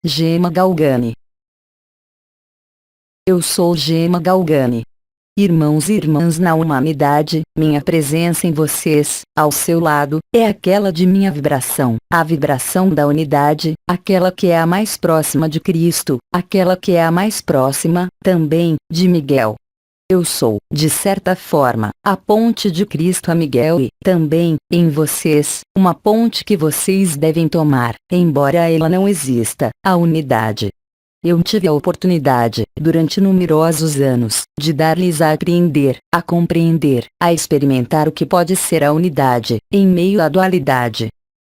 Gema Galgani. Eu sou Gema Galgani. Irmãos e irmãs na humanidade, minha presença em vocês, ao seu lado, é aquela de minha vibração, a vibração da unidade, aquela que é a mais próxima de Cristo, aquela que é a mais próxima, também, de Miguel. Eu sou, de certa forma, a ponte de Cristo a Miguel e, também, em vocês, uma ponte que vocês devem tomar, embora ela não exista, a unidade. Eu tive a oportunidade, durante numerosos anos, de dar-lhes a apreender, a compreender, a experimentar o que pode ser a unidade, em meio à dualidade.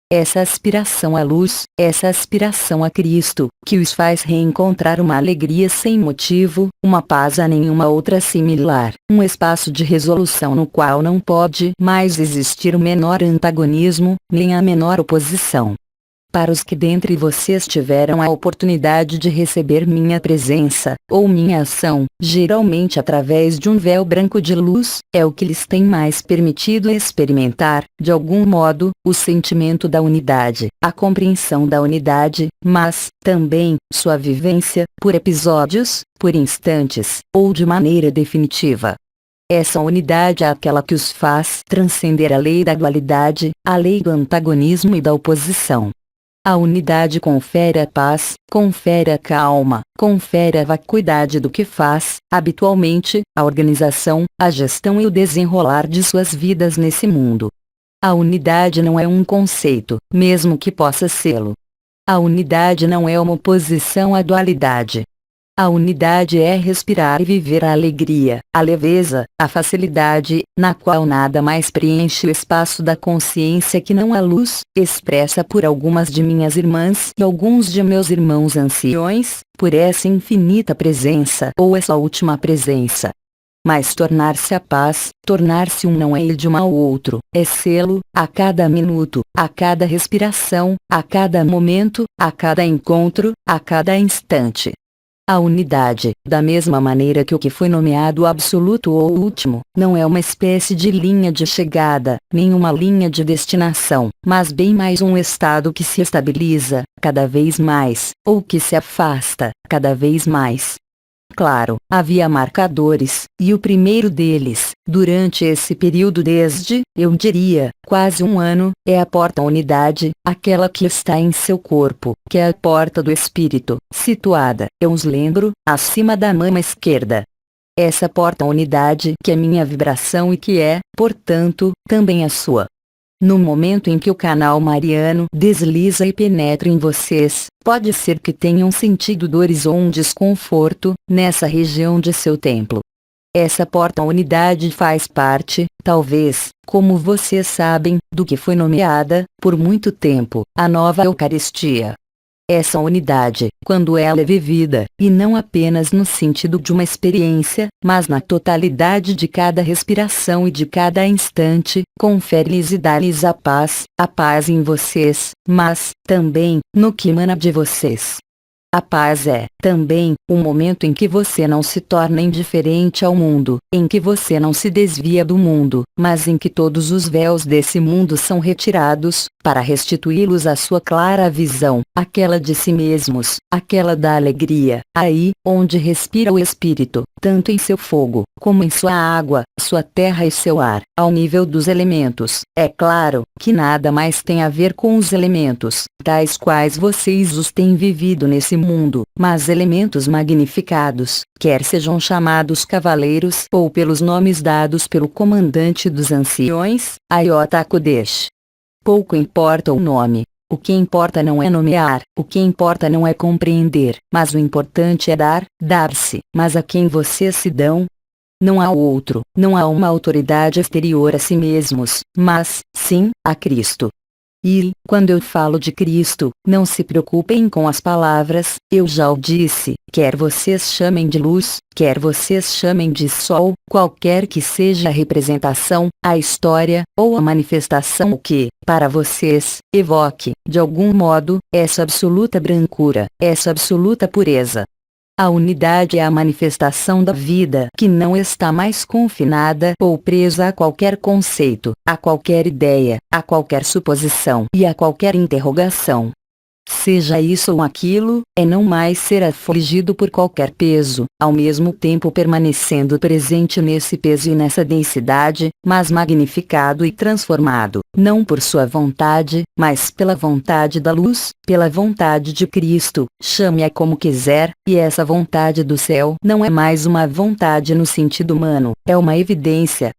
Essa aspiração à luz, essa aspiração a Cristo, que os faz reencontrar uma alegria sem motivo, uma paz a nenhuma outra similar, um espaço de resolução no qual não pode mais existir o menor antagonismo, nem a menor oposição. Para os que dentre vocês tiveram a oportunidade de receber minha presença, ou minha ação, geralmente através de um véu branco de luz, é o que lhes tem mais permitido experimentar, de algum modo, o sentimento da unidade, a compreensão da unidade, mas, também, sua vivência, por episódios, por instantes, ou de maneira definitiva. Essa unidade é aquela que os faz transcender a lei da dualidade, a lei do antagonismo e da oposição. A unidade confere a paz, confere a calma, confere a vacuidade do que faz, habitualmente, a organização, a gestão e o desenrolar de suas vidas nesse mundo. A unidade não é um conceito, mesmo que possa sê-lo. A unidade não é uma oposição à dualidade. A unidade é respirar e viver a alegria, a leveza, a facilidade, na qual nada mais preenche o espaço da consciência que não a luz, expressa por algumas de minhas irmãs e alguns de meus irmãos anciões, por essa infinita presença ou essa última presença. Mas tornar-se a paz, tornar-se um não é ir de um ao outro, é sê-lo, a cada minuto, a cada respiração, a cada momento, a cada encontro, a cada instante. A unidade, da mesma maneira que o que foi nomeado absoluto ou último, não é uma espécie de linha de chegada, nem uma linha de destinação, mas bem mais um estado que se estabiliza, cada vez mais, ou que se afasta, cada vez mais. Claro, havia marcadores, e o primeiro deles, durante esse período desde, eu diria, quase um ano, é a porta unidade, aquela que está em seu corpo, que é a porta do espírito, situada, eu os lembro, acima da mama esquerda. Essa porta unidade que é minha vibração e que é, portanto, também a sua. No momento em que o canal mariano desliza e penetra em vocês, pode ser que tenham sentido dores ou um desconforto, nessa região de seu templo. Essa porta unidade faz parte, talvez, como vocês sabem, do que foi nomeada, por muito tempo, a nova Eucaristia. Essa unidade, quando ela é vivida, e não apenas no sentido de uma experiência, mas na totalidade de cada respiração e de cada instante, confere-lhes e dá-lhes a paz em vocês, mas, também, no que emana de vocês. A paz é, também, um momento em que você não se torna indiferente ao mundo, em que você não se desvia do mundo, mas em que todos os véus desse mundo são retirados, para restituí-los à sua clara visão, aquela de si mesmos, aquela da alegria, aí, onde respira o Espírito, tanto em seu fogo, como em sua água, sua terra e seu ar, ao nível dos elementos. É claro, que nada mais tem a ver com os elementos, tais quais vocês os têm vivido nesse mundo, mas elementos magnificados, quer sejam chamados cavaleiros ou pelos nomes dados pelo comandante dos anciões, Ayota Kodesh. Pouco importa o nome. O que importa não é nomear, o que importa não é compreender, mas o importante é dar-se, mas a quem vocês se dão? Não há outro, não há uma autoridade exterior a si mesmos, mas, sim, a Cristo. E, quando eu falo de Cristo, não se preocupem com as palavras, eu já o disse, quer vocês chamem de luz, quer vocês chamem de sol, qualquer que seja a representação, a história, ou a manifestação que, para vocês, evoque, de algum modo, essa absoluta brancura, essa absoluta pureza. A unidade é a manifestação da vida que não está mais confinada ou presa a qualquer conceito, a qualquer ideia, a qualquer suposição e a qualquer interrogação. Seja isso ou aquilo, é não mais ser afligido por qualquer peso, ao mesmo tempo permanecendo presente nesse peso e nessa densidade, mas magnificado e transformado, não por sua vontade, mas pela vontade da luz, pela vontade de Cristo, chame-a como quiser, e essa vontade do céu não é mais uma vontade no sentido humano, é uma evidência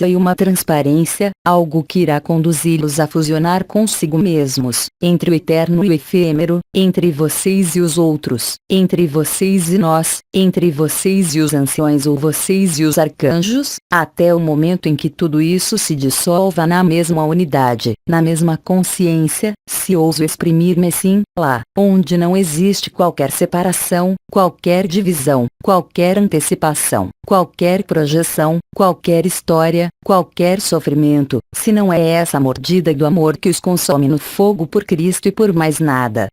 e uma transparência, algo que irá conduzi-los a fusionar consigo mesmos, entre o eterno e o efêmero, entre vocês e os outros, entre vocês e nós, entre vocês e os anciões ou vocês e os arcanjos, até o momento em que tudo isso se dissolva na mesma unidade, na mesma consciência, se ouso exprimir-me assim, lá, onde não existe qualquer separação, qualquer divisão, qualquer antecipação, qualquer projeção, qualquer história, qualquer sofrimento, se não é essa mordida do amor que os consome no fogo por Cristo e por mais nada.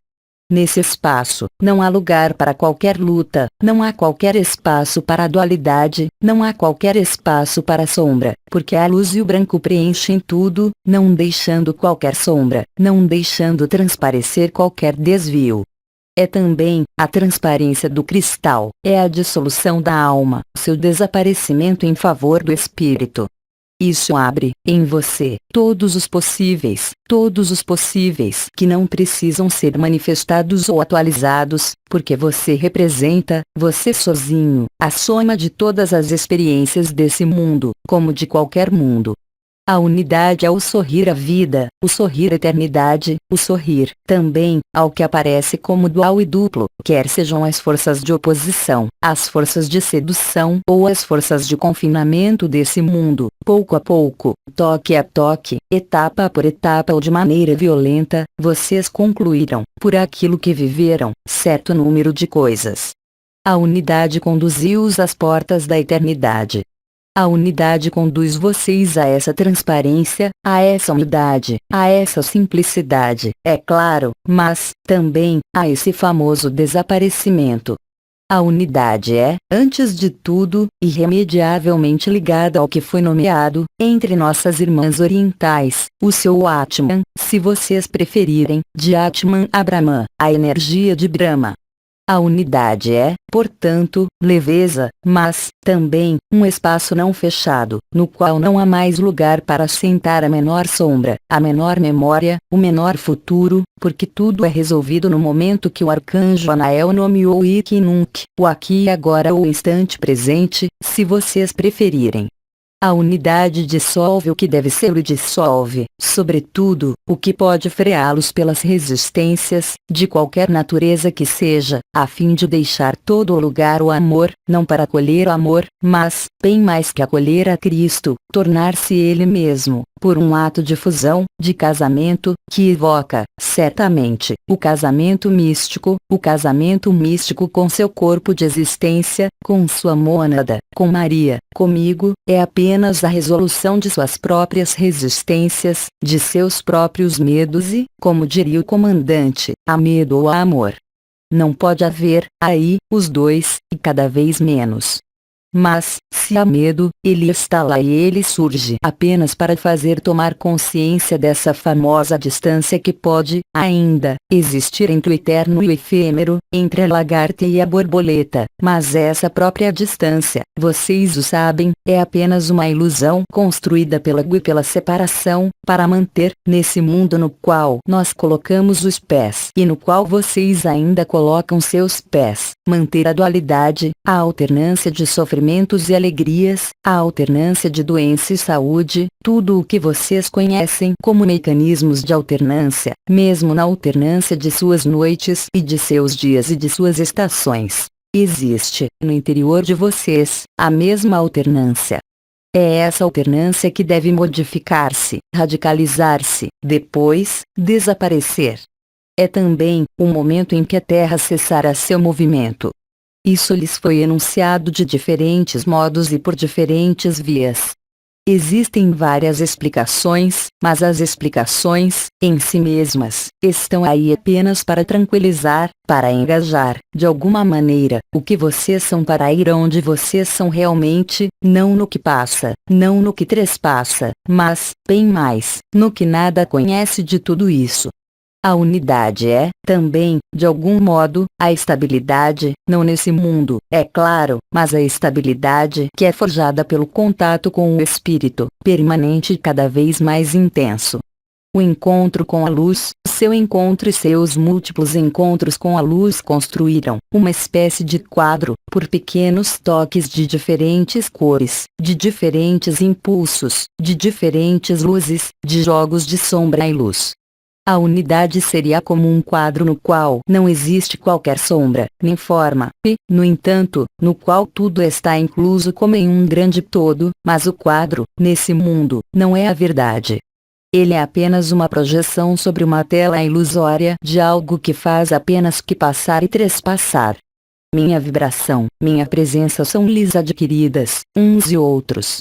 Nesse espaço, não há lugar para qualquer luta, não há qualquer espaço para a dualidade, não há qualquer espaço para a sombra, porque a luz e o branco preenchem tudo, não deixando qualquer sombra, não deixando transparecer qualquer desvio. É também a transparência do cristal, é a dissolução da alma, seu desaparecimento em favor do espírito. Isso abre, em você, todos os possíveis que não precisam ser manifestados ou atualizados, porque você representa, você sozinho, a soma de todas as experiências desse mundo, como de qualquer mundo. A unidade é o sorrir à vida, o sorrir à eternidade, o sorrir, também, ao que aparece como dual e duplo, quer sejam as forças de oposição, as forças de sedução ou as forças de confinamento desse mundo, pouco a pouco, toque a toque, etapa por etapa ou de maneira violenta, vocês concluíram, por aquilo que viveram, certo número de coisas. A unidade conduziu-os às portas da eternidade. A unidade conduz vocês a essa transparência, a essa humildade, a essa simplicidade, é claro, mas, também, a esse famoso desaparecimento. A unidade é, antes de tudo, irremediavelmente ligada ao que foi nomeado, entre nossas irmãs orientais, o seu Atman, se vocês preferirem, de Atman a Brahman, a energia de Brahma. A unidade é, portanto, leveza, mas, também, um espaço não fechado, no qual não há mais lugar para assentar a menor sombra, a menor memória, o menor futuro, porque tudo é resolvido no momento que o arcanjo Anael nomeou Ik Nunc, o aqui e agora ou o instante presente, se vocês preferirem. A unidade dissolve o que deve ser e dissolve, sobretudo, o que pode freá-los pelas resistências, de qualquer natureza que seja, a fim de deixar todo o lugar o amor, não para acolher o amor, mas, bem mais que acolher a Cristo, tornar-se Ele mesmo, por um ato de fusão, de casamento, que evoca, certamente, o casamento místico com seu corpo de existência, com sua mônada, com Maria, comigo, é apenas a resolução de suas próprias resistências, de seus próprios medos e, como diria o comandante, há medo ou há amor. Não pode haver, aí, os dois, e cada vez menos. Mas, se há medo, ele está lá e ele surge apenas para fazer tomar consciência dessa famosa distância que pode, ainda, existir entre o eterno e o efêmero, entre a lagarta e a borboleta, mas essa própria distância, vocês o sabem, é apenas uma ilusão construída pela ego e pela separação, para manter, nesse mundo no qual nós colocamos os pés e no qual vocês ainda colocam seus pés, manter a dualidade, a alternância de sofrimentos e alegrias, a alternância de doença e saúde, tudo o que vocês conhecem como mecanismos de alternância, mesmo na alternância de suas noites e de seus dias e de suas estações. Existe, no interior de vocês, a mesma alternância. É essa alternância que deve modificar-se, radicalizar-se, depois, desaparecer. É também o momento em que a Terra cessará seu movimento. Isso lhes foi enunciado de diferentes modos e por diferentes vias. Existem várias explicações, mas as explicações, em si mesmas, estão aí apenas para tranquilizar, para engajar, de alguma maneira, o que vocês são para ir onde vocês são realmente, não no que passa, não no que trespassa, mas, bem mais, no que nada conhece de tudo isso. A unidade é, também, de algum modo, a estabilidade, não nesse mundo, é claro, mas a estabilidade que é forjada pelo contato com o espírito, permanente e cada vez mais intenso. O encontro com a luz, seu encontro e seus múltiplos encontros com a luz construíram uma espécie de quadro, por pequenos toques de diferentes cores, de diferentes impulsos, de diferentes luzes, de jogos de sombra e luz. A unidade seria como um quadro no qual não existe qualquer sombra, nem forma, e, no entanto, no qual tudo está incluso como em um grande todo, mas o quadro, nesse mundo, não é a verdade. Ele é apenas uma projeção sobre uma tela ilusória de algo que faz apenas que passar e trespassar. Minha vibração, minha presença são lhes adquiridas, uns e outros.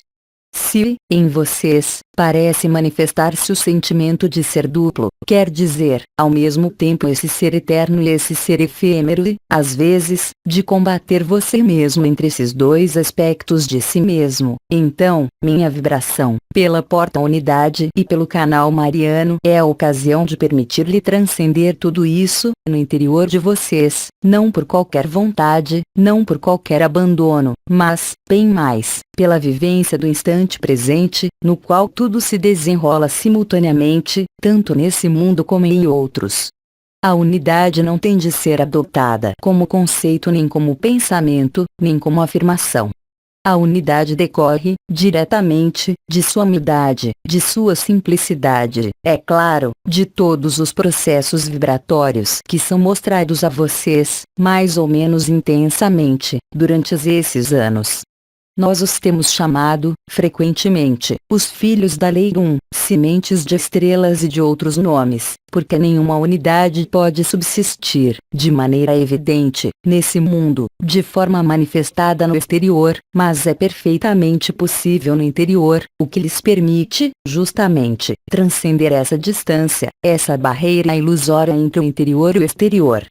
Se, em vocês, parece manifestar-se o sentimento de ser duplo, quer dizer, ao mesmo tempo esse ser eterno e esse ser efêmero e, às vezes, de combater você mesmo entre esses dois aspectos de si mesmo, então, minha vibração, pela porta unidade e pelo canal mariano é a ocasião de permitir-lhe transcender tudo isso, no interior de vocês, não por qualquer vontade, não por qualquer abandono, mas, bem mais, pela vivência do instante presente, no qual tudo se desenrola simultaneamente, tanto nesse mundo como em outros. A unidade não tem de ser adotada como conceito nem como pensamento, nem como afirmação. A unidade decorre, diretamente, de sua humildade, de sua simplicidade, é claro, de todos os processos vibratórios que são mostrados a vocês, mais ou menos intensamente, durante esses anos. Nós os temos chamado, frequentemente, os filhos da lei sementes de estrelas e de outros nomes, porque nenhuma unidade pode subsistir, de maneira evidente, nesse mundo, de forma manifestada no exterior, mas é perfeitamente possível no interior, o que lhes permite, justamente, transcender essa distância, essa barreira ilusória entre o interior e o exterior.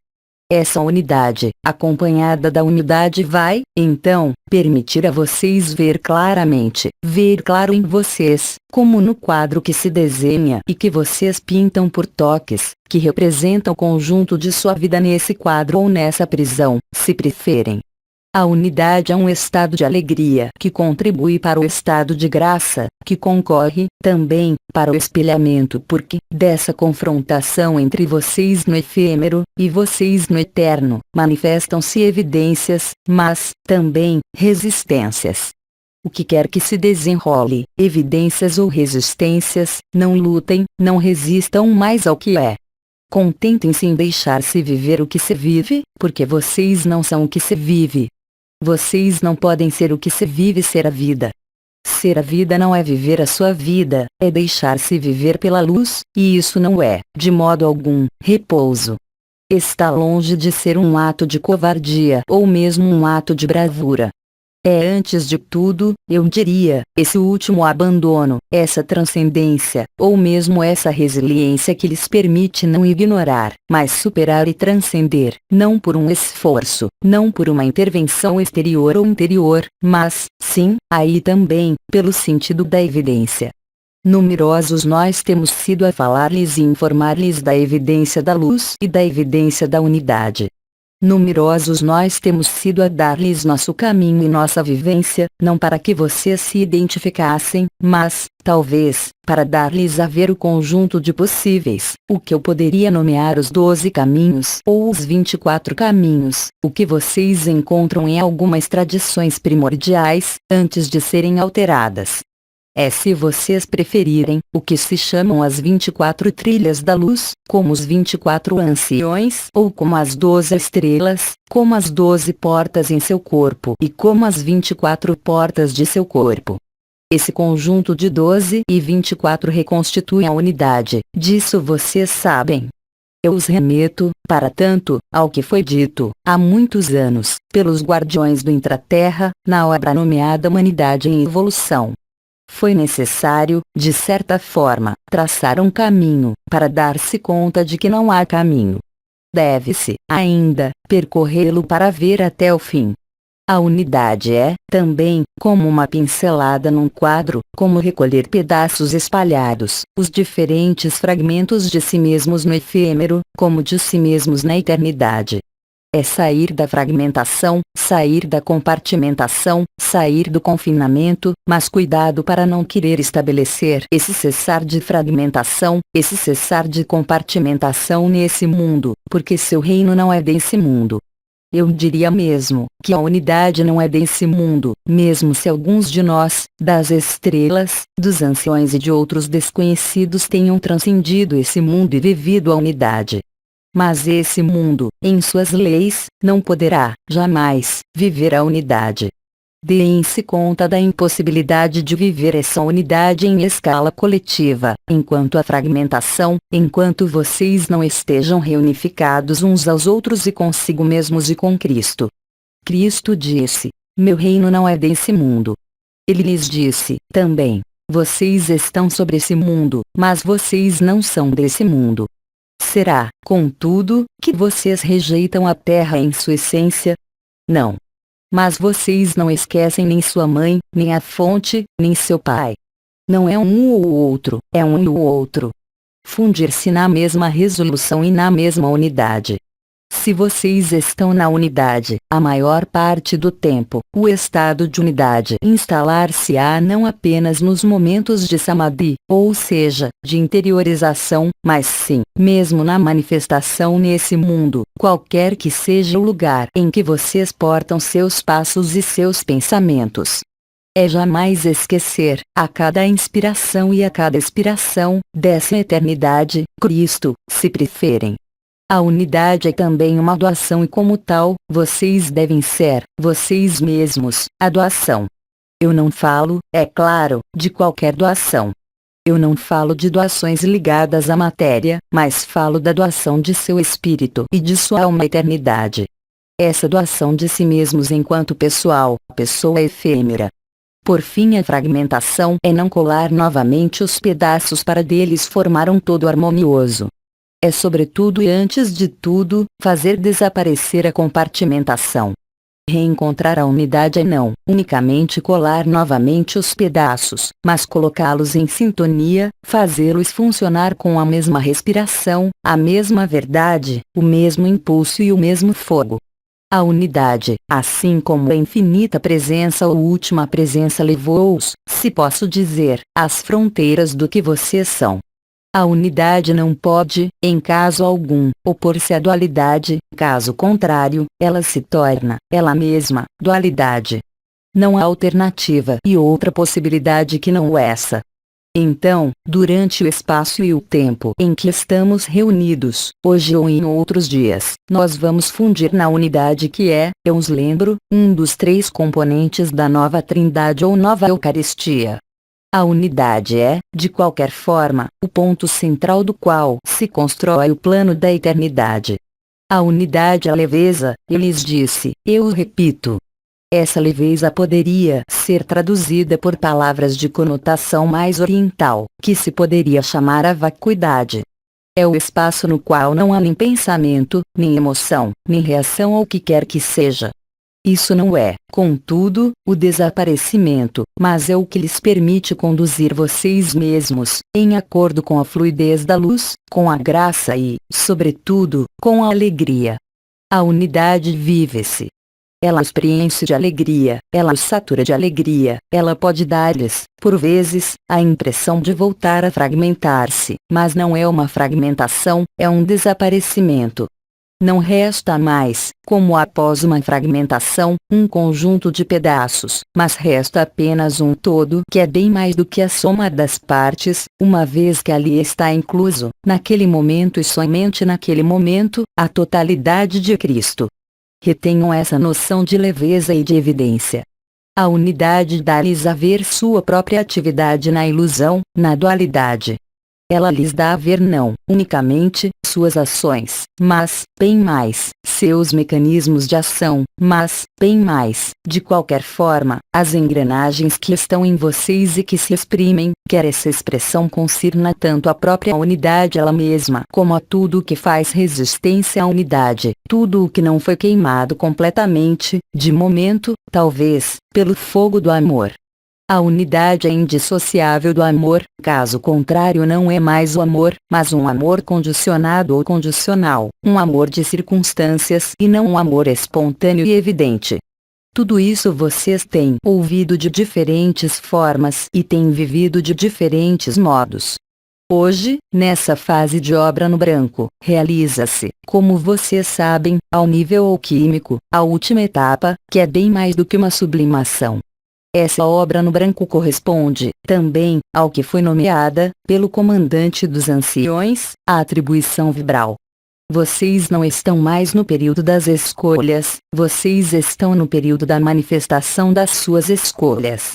Essa unidade, acompanhada da unidade vai, então, permitir a vocês ver claramente, ver claro em vocês, como no quadro que se desenha e que vocês pintam por toques, que representa o conjunto de sua vida nesse quadro ou nessa prisão, se preferem. A unidade é um estado de alegria que contribui para o estado de graça, que concorre, também, para o espelhamento porque, dessa confrontação entre vocês no efêmero, e vocês no eterno, manifestam-se evidências, mas, também, resistências. O que quer que se desenrole, evidências ou resistências, não lutem, não resistam mais ao que é. Contentem-se em deixar-se viver o que se vive, porque vocês não são o que se vive. Vocês não podem ser o que se vive ser a vida. Ser a vida não é viver a sua vida, é deixar-se viver pela luz, e isso não é, de modo algum, repouso. Está longe de ser um ato de covardia ou mesmo um ato de bravura. É antes de tudo, eu diria, esse último abandono, essa transcendência, ou mesmo essa resiliência que lhes permite não ignorar, mas superar e transcender, não por um esforço, não por uma intervenção exterior ou interior, mas, sim, aí também, pelo sentido da evidência. Numerosos nós temos sido a falar-lhes e informar-lhes da evidência da luz e da evidência da unidade. Numerosos nós temos sido a dar-lhes nosso caminho e nossa vivência, não para que vocês se identificassem, mas, talvez, para dar-lhes a ver o conjunto de possíveis, o que eu poderia nomear os 12 caminhos ou os 24 caminhos, o que vocês encontram em algumas tradições primordiais, antes de serem alteradas. É, se vocês preferirem, o que se chamam as 24 trilhas da luz, como os 24 anciões, ou como as 12 estrelas, como as 12 portas em seu corpo e como as 24 portas de seu corpo. Esse conjunto de 12 e 24 reconstitui a unidade, disso vocês sabem. Eu os remeto, para tanto, ao que foi dito, há muitos anos, pelos guardiões do intraterra, na obra nomeada Humanidade em Evolução. Foi necessário, de certa forma, traçar um caminho, para dar-se conta de que não há caminho. Deve-se, ainda, percorrê-lo para ver até o fim. A unidade é, também, como uma pincelada num quadro, como recolher pedaços espalhados, os diferentes fragmentos de si mesmos no efêmero, como de si mesmos na eternidade. É sair da fragmentação, sair da compartimentação, sair do confinamento, mas cuidado para não querer estabelecer esse cessar de fragmentação, esse cessar de compartimentação nesse mundo, porque seu reino não é desse mundo. Eu diria mesmo que a unidade não é desse mundo, mesmo se alguns de nós, das estrelas, dos anciões e de outros desconhecidos tenham transcendido esse mundo e vivido a unidade. Mas esse mundo, em suas leis, não poderá, jamais, viver a unidade. Deem-se conta da impossibilidade de viver essa unidade em escala coletiva, enquanto a fragmentação, enquanto vocês não estejam reunificados uns aos outros e consigo mesmos e com Cristo. Cristo disse: meu reino não é desse mundo. Ele lhes disse, também: vocês estão sobre esse mundo, mas vocês não são desse mundo. Será, contudo, que vocês rejeitam a terra em sua essência? Não. Mas vocês não esquecem nem sua mãe, nem a fonte, nem seu pai. Não é um ou o outro, é um e o outro. Fundir-se na mesma resolução e na mesma unidade. Se vocês estão na unidade, a maior parte do tempo, o estado de unidade instalar-se-á não apenas nos momentos de samadhi, ou seja, de interiorização, mas sim, mesmo na manifestação nesse mundo, qualquer que seja o lugar em que vocês portam seus passos e seus pensamentos. É jamais esquecer, a cada inspiração e a cada expiração, dessa eternidade, Cristo, se preferem. A unidade é também uma doação e como tal, vocês devem ser, vocês mesmos, a doação. Eu não falo, é claro, de qualquer doação. Eu não falo de doações ligadas à matéria, mas falo da doação de seu espírito e de sua alma à eternidade. Essa doação de si mesmos enquanto pessoa efêmera. Por fim, a fragmentação é não colar novamente os pedaços para deles formar um todo harmonioso. É sobretudo e antes de tudo, fazer desaparecer a compartimentação. Reencontrar a unidade é não unicamente colar novamente os pedaços, mas colocá-los em sintonia, fazê-los funcionar com a mesma respiração, a mesma verdade, o mesmo impulso e o mesmo fogo. A unidade, assim como a infinita presença ou última presença levou-os, se posso dizer, às fronteiras do que vocês são. A unidade não pode, em caso algum, opor-se à dualidade, caso contrário, ela se torna, ela mesma, dualidade. Não há alternativa e outra possibilidade que não essa. Então, durante o espaço e o tempo em que estamos reunidos, hoje ou em outros dias, nós vamos fundir na unidade que é, eu os lembro, um dos 3 componentes da nova Trindade ou nova Eucaristia. A unidade é, de qualquer forma, o ponto central do qual se constrói o plano da eternidade. A unidade é a leveza, eu lhes disse, eu o repito. Essa leveza poderia ser traduzida por palavras de conotação mais oriental, que se poderia chamar a vacuidade. É o espaço no qual não há nem pensamento, nem emoção, nem reação ao que quer que seja. Isso não é, contudo, o desaparecimento, mas é o que lhes permite conduzir vocês mesmos, em acordo com a fluidez da luz, com a graça e, sobretudo, com a alegria. A unidade vive-se. Ela os preenche de alegria, ela os satura de alegria, ela pode dar-lhes, por vezes, a impressão de voltar a fragmentar-se, mas não é uma fragmentação, é um desaparecimento. Não resta mais, como após uma fragmentação, um conjunto de pedaços, mas resta apenas um todo que é bem mais do que a soma das partes, uma vez que ali está incluso, naquele momento e somente naquele momento, a totalidade de Cristo. Retenham essa noção de leveza e de evidência. A unidade dá-lhes a ver sua própria atividade na ilusão, na dualidade. Ela lhes dá a ver não unicamente suas ações, mas, bem mais, seus mecanismos de ação, mas, bem mais, de qualquer forma, as engrenagens que estão em vocês e que se exprimem, quer essa expressão concirna tanto a própria unidade ela mesma, como a tudo o que faz resistência à unidade, tudo o que não foi queimado completamente, de momento, talvez, pelo fogo do amor. A unidade é indissociável do amor, caso contrário não é mais o amor, mas um amor condicionado ou condicional, um amor de circunstâncias e não um amor espontâneo e evidente. Tudo isso vocês têm ouvido de diferentes formas e têm vivido de diferentes modos. Hoje, nessa fase de obra no branco, realiza-se, como vocês sabem, ao nível alquímico, a última etapa, que é bem mais do que uma sublimação. Essa obra no branco corresponde, também, ao que foi nomeada, pelo comandante dos anciões, a atribuição vibral. Vocês não estão mais no período das escolhas, vocês estão no período da manifestação das suas escolhas.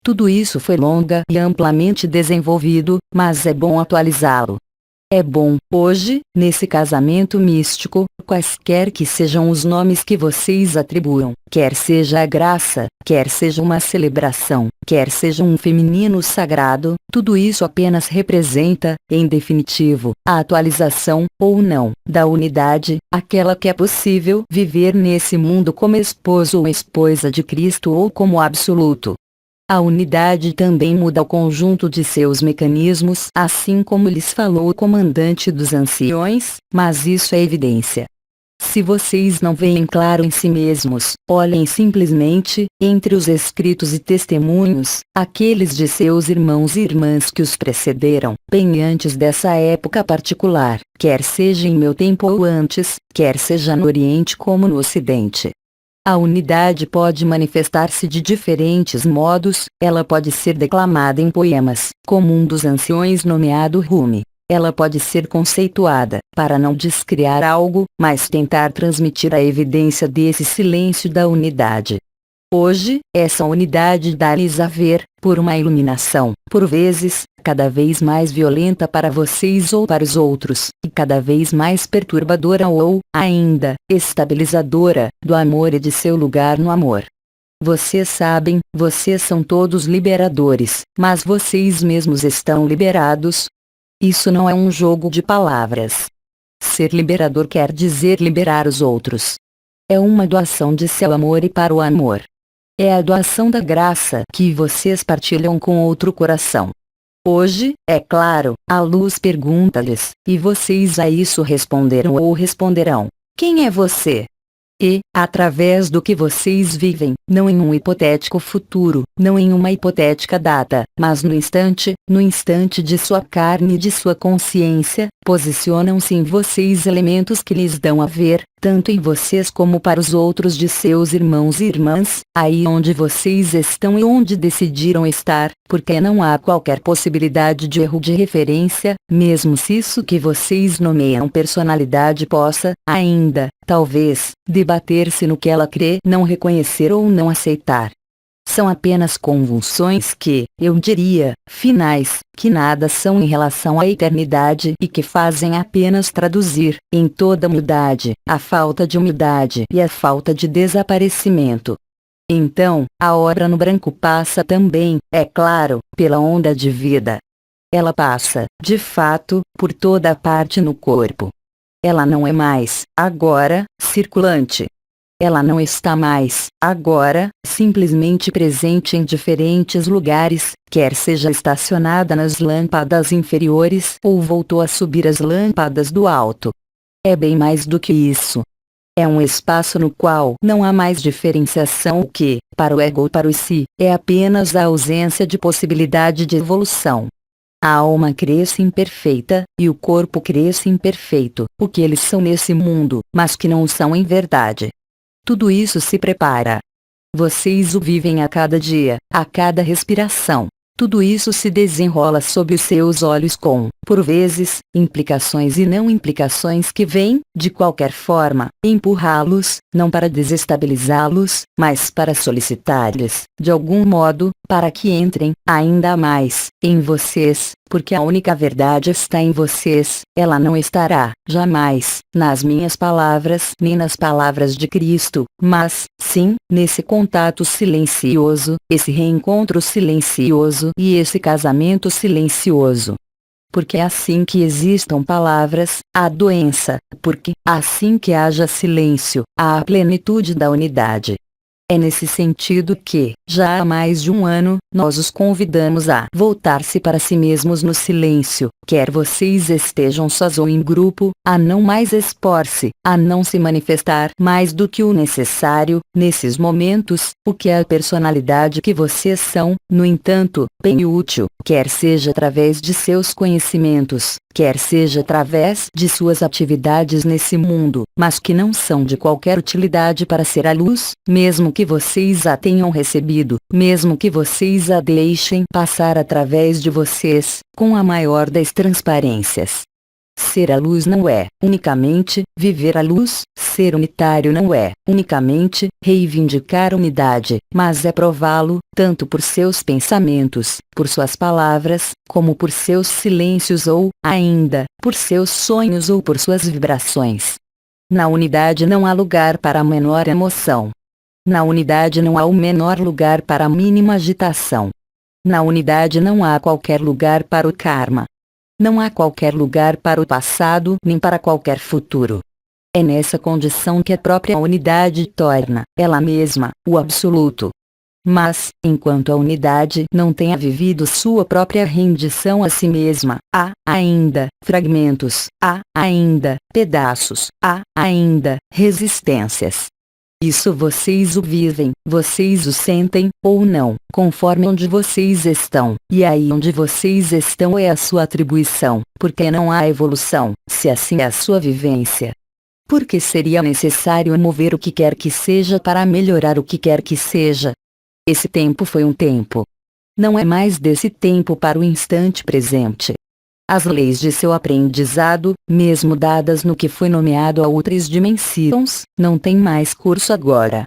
Tudo isso foi longa e amplamente desenvolvido, mas é bom atualizá-lo. É bom, hoje, nesse casamento místico, quaisquer que sejam os nomes que vocês atribuam, quer seja a graça, quer seja uma celebração, quer seja um feminino sagrado, tudo isso apenas representa, em definitivo, a atualização, ou não, da unidade, aquela que é possível viver nesse mundo como esposo ou esposa de Cristo ou como absoluto. A unidade também muda o conjunto de seus mecanismos, assim como lhes falou o comandante dos anciões, mas isso é evidência. Se vocês não veem claro em si mesmos, olhem simplesmente, entre os escritos e testemunhos, aqueles de seus irmãos e irmãs que os precederam, bem antes dessa época particular, quer seja em meu tempo ou antes, quer seja no Oriente como no Ocidente. A unidade pode manifestar-se de diferentes modos, ela pode ser declamada em poemas, como um dos anciões nomeado Rumi. Ela pode ser conceituada, para não descriar algo, mas tentar transmitir a evidência desse silêncio da unidade. Hoje, essa unidade dá-lhes a ver, por uma iluminação, por vezes, cada vez mais violenta para vocês ou para os outros, e cada vez mais perturbadora ou, ainda, estabilizadora, do amor e de seu lugar no amor. Vocês sabem, vocês são todos liberadores, mas vocês mesmos estão liberados? Isso não é um jogo de palavras. Ser liberador quer dizer liberar os outros. É uma doação de seu amor e para o amor. É a doação da graça que vocês partilham com outro coração. Hoje, é claro, a luz pergunta-lhes, e vocês a isso responderam ou responderão: quem é você? E, através do que vocês vivem, não em um hipotético futuro, não em uma hipotética data, mas no instante de sua carne e de sua consciência, posicionam-se em vocês elementos que lhes dão a ver, tanto em vocês como para os outros de seus irmãos e irmãs, aí onde vocês estão e onde decidiram estar, porque não há qualquer possibilidade de erro de referência, mesmo se isso que vocês nomeiam personalidade possa, ainda, talvez, debater-se no que ela crê não reconhecer ou não aceitar. São apenas convulsões que, eu diria, finais, que nada são em relação à eternidade e que fazem apenas traduzir, em toda humildade, a falta de humildade e a falta de desaparecimento. Então, a obra no branco passa também, é claro, pela onda de vida. Ela passa, de fato, por toda a parte no corpo. Ela não é mais, agora, circulante. Ela não está mais, agora, simplesmente presente em diferentes lugares, quer seja estacionada nas lâmpadas inferiores ou voltou a subir as lâmpadas do alto. É bem mais do que isso. É um espaço no qual não há mais diferenciação o que, para o ego ou para o si, é apenas a ausência de possibilidade de evolução. A alma cresce imperfeita, e o corpo cresce imperfeito, o que eles são nesse mundo, mas que não são em verdade. Tudo isso se prepara. Vocês o vivem a cada dia, a cada respiração. Tudo isso se desenrola sob os seus olhos com, por vezes, implicações e não implicações que vêm, de qualquer forma, empurrá-los, não para desestabilizá-los, mas para solicitar-lhes, de algum modo, para que entrem, ainda mais, em vocês, Porque a única verdade está em vocês, ela não estará, jamais, nas minhas palavras nem nas palavras de Cristo, mas, sim, nesse contato silencioso, esse reencontro silencioso e esse casamento silencioso. Porque é assim que existam palavras, há doença, porque, assim que haja silêncio, há a plenitude da unidade. É nesse sentido que, já há mais de um ano, nós os convidamos a voltar-se para si mesmos no silêncio, quer vocês estejam sós ou em grupo, a não mais expor-se, a não se manifestar mais do que o necessário, nesses momentos, o que é a personalidade que vocês são, no entanto, bem útil, quer seja através de seus conhecimentos, quer seja através de suas atividades nesse mundo, mas que não são de qualquer utilidade para ser a luz, mesmo que vocês a tenham recebido, mesmo que vocês a deixem passar através de vocês, com a maior das transparências. Ser a luz não é, unicamente, viver a luz, ser unitário não é, unicamente, reivindicar unidade, mas é prová-lo, tanto por seus pensamentos, por suas palavras, como por seus silêncios ou, ainda, por seus sonhos ou por suas vibrações. Na unidade não há lugar para a menor emoção. Na unidade não há o menor lugar para a mínima agitação. Na unidade não há qualquer lugar para o karma. Não há qualquer lugar para o passado nem para qualquer futuro. É nessa condição que a própria unidade torna, ela mesma, o absoluto. Mas, enquanto a unidade não tenha vivido sua própria rendição a si mesma, há, ainda, fragmentos, há, ainda, pedaços, há, ainda, resistências. Isso vocês o vivem, vocês o sentem, ou não, conforme onde vocês estão, e aí onde vocês estão é a sua atribuição, porque não há evolução, se assim é a sua vivência. Porque seria necessário mover o que quer que seja para melhorar o que quer que seja. Esse tempo foi um tempo. Não é mais desse tempo para o instante presente. As leis de seu aprendizado, mesmo dadas no que foi nomeado a outras dimensões, não têm mais curso agora.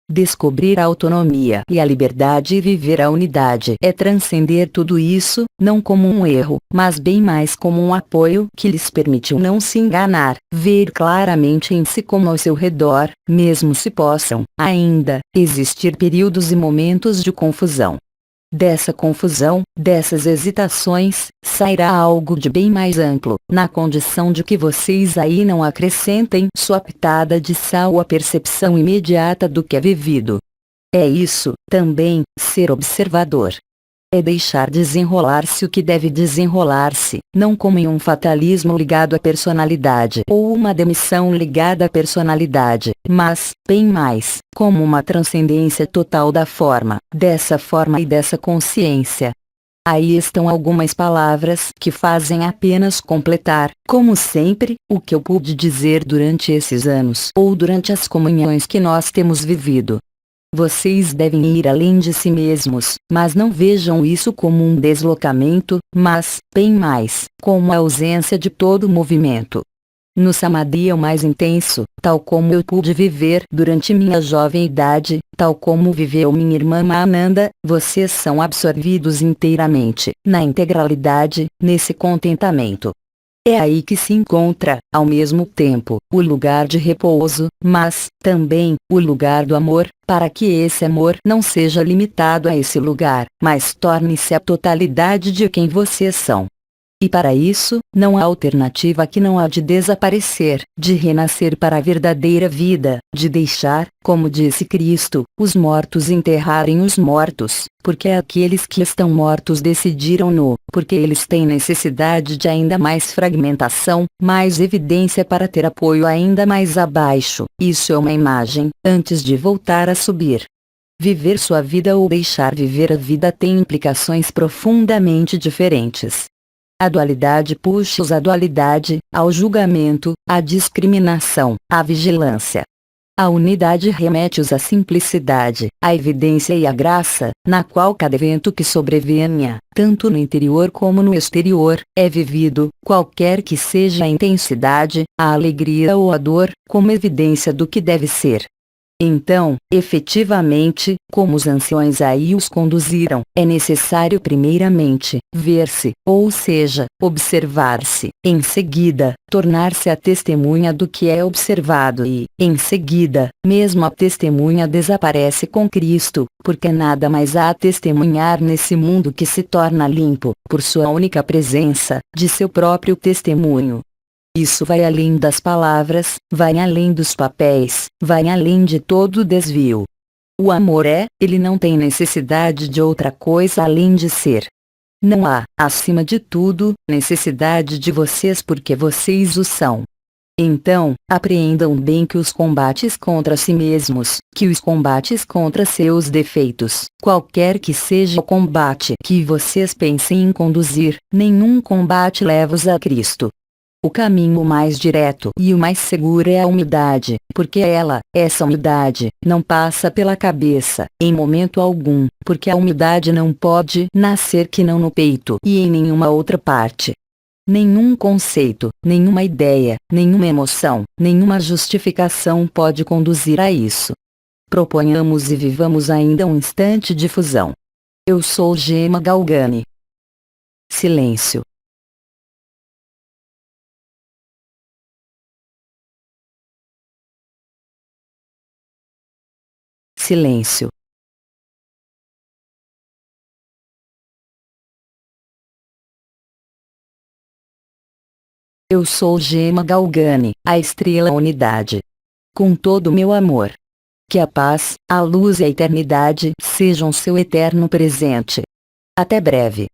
Descobrir a autonomia e a liberdade e viver a unidade é transcender tudo isso, não como um erro, mas bem mais como um apoio que lhes permitiu não se enganar, ver claramente em si como ao seu redor, mesmo se possam, ainda, existir períodos e momentos de confusão. Dessa confusão, dessas hesitações, sairá algo de bem mais amplo, na condição de que vocês aí não acrescentem sua pitada de sal à percepção imediata do que é vivido. É isso, também, ser observador. É deixar desenrolar-se o que deve desenrolar-se, não como em um fatalismo ligado à personalidade ou uma demissão ligada à personalidade, mas, bem mais, como uma transcendência total da forma, dessa forma e dessa consciência. Aí estão algumas palavras que fazem apenas completar, como sempre, o que eu pude dizer durante esses anos ou durante as comunhões que nós temos vivido. Vocês devem ir além de si mesmos, mas não vejam isso como um deslocamento, mas, bem mais, como a ausência de todo movimento. No Samadhi é o mais intenso, tal como eu pude viver durante minha jovem idade, tal como viveu minha irmã Mahananda, vocês são absorvidos inteiramente, na integralidade, nesse contentamento. É aí que se encontra, ao mesmo tempo, o lugar de repouso, mas, também, o lugar do amor, para que esse amor não seja limitado a esse lugar, mas torne-se a totalidade de quem vocês são. E para isso, não há alternativa que não há de desaparecer, de renascer para a verdadeira vida, de deixar, como disse Cristo, os mortos enterrarem os mortos, porque aqueles que estão mortos decidiram-no, porque eles têm necessidade de ainda mais fragmentação, mais evidência para ter apoio ainda mais abaixo. Isso é uma imagem, antes de voltar a subir. Viver sua vida ou deixar viver a vida tem implicações profundamente diferentes. A dualidade puxa-os à dualidade, ao julgamento, à discriminação, à vigilância. A unidade remete-os à simplicidade, à evidência e à graça, na qual cada evento que sobrevenha, tanto no interior como no exterior, é vivido, qualquer que seja a intensidade, a alegria ou a dor, como evidência do que deve ser. Então, efetivamente, como os anciões aí os conduziram, é necessário primeiramente ver-se, ou seja, observar-se, em seguida, tornar-se a testemunha do que é observado e, em seguida, mesmo a testemunha desaparece com Cristo, porque nada mais há a testemunhar nesse mundo que se torna limpo, por sua única presença, de seu próprio testemunho. Isso vai além das palavras, vai além dos papéis, vai além de todo desvio. O amor ele não tem necessidade de outra coisa além de ser. Não há, acima de tudo, necessidade de vocês porque vocês o são. Então, apreendam bem que os combates contra si mesmos, que os combates contra seus defeitos, qualquer que seja o combate que vocês pensem em conduzir, nenhum combate leva-os a Cristo. O caminho mais direto e o mais seguro é a humildade, porque essa humildade, não passa pela cabeça, em momento algum, porque a humildade não pode nascer que não no peito e em nenhuma outra parte. Nenhum conceito, nenhuma ideia, nenhuma emoção, nenhuma justificação pode conduzir a isso. Proponhamos e vivamos ainda um instante de fusão. Eu sou Gemma Galgani. Silêncio. Silêncio. Eu sou Gemma Galgani, a estrela unidade. Com todo o meu amor. Que a paz, a luz e a eternidade sejam seu eterno presente. Até breve.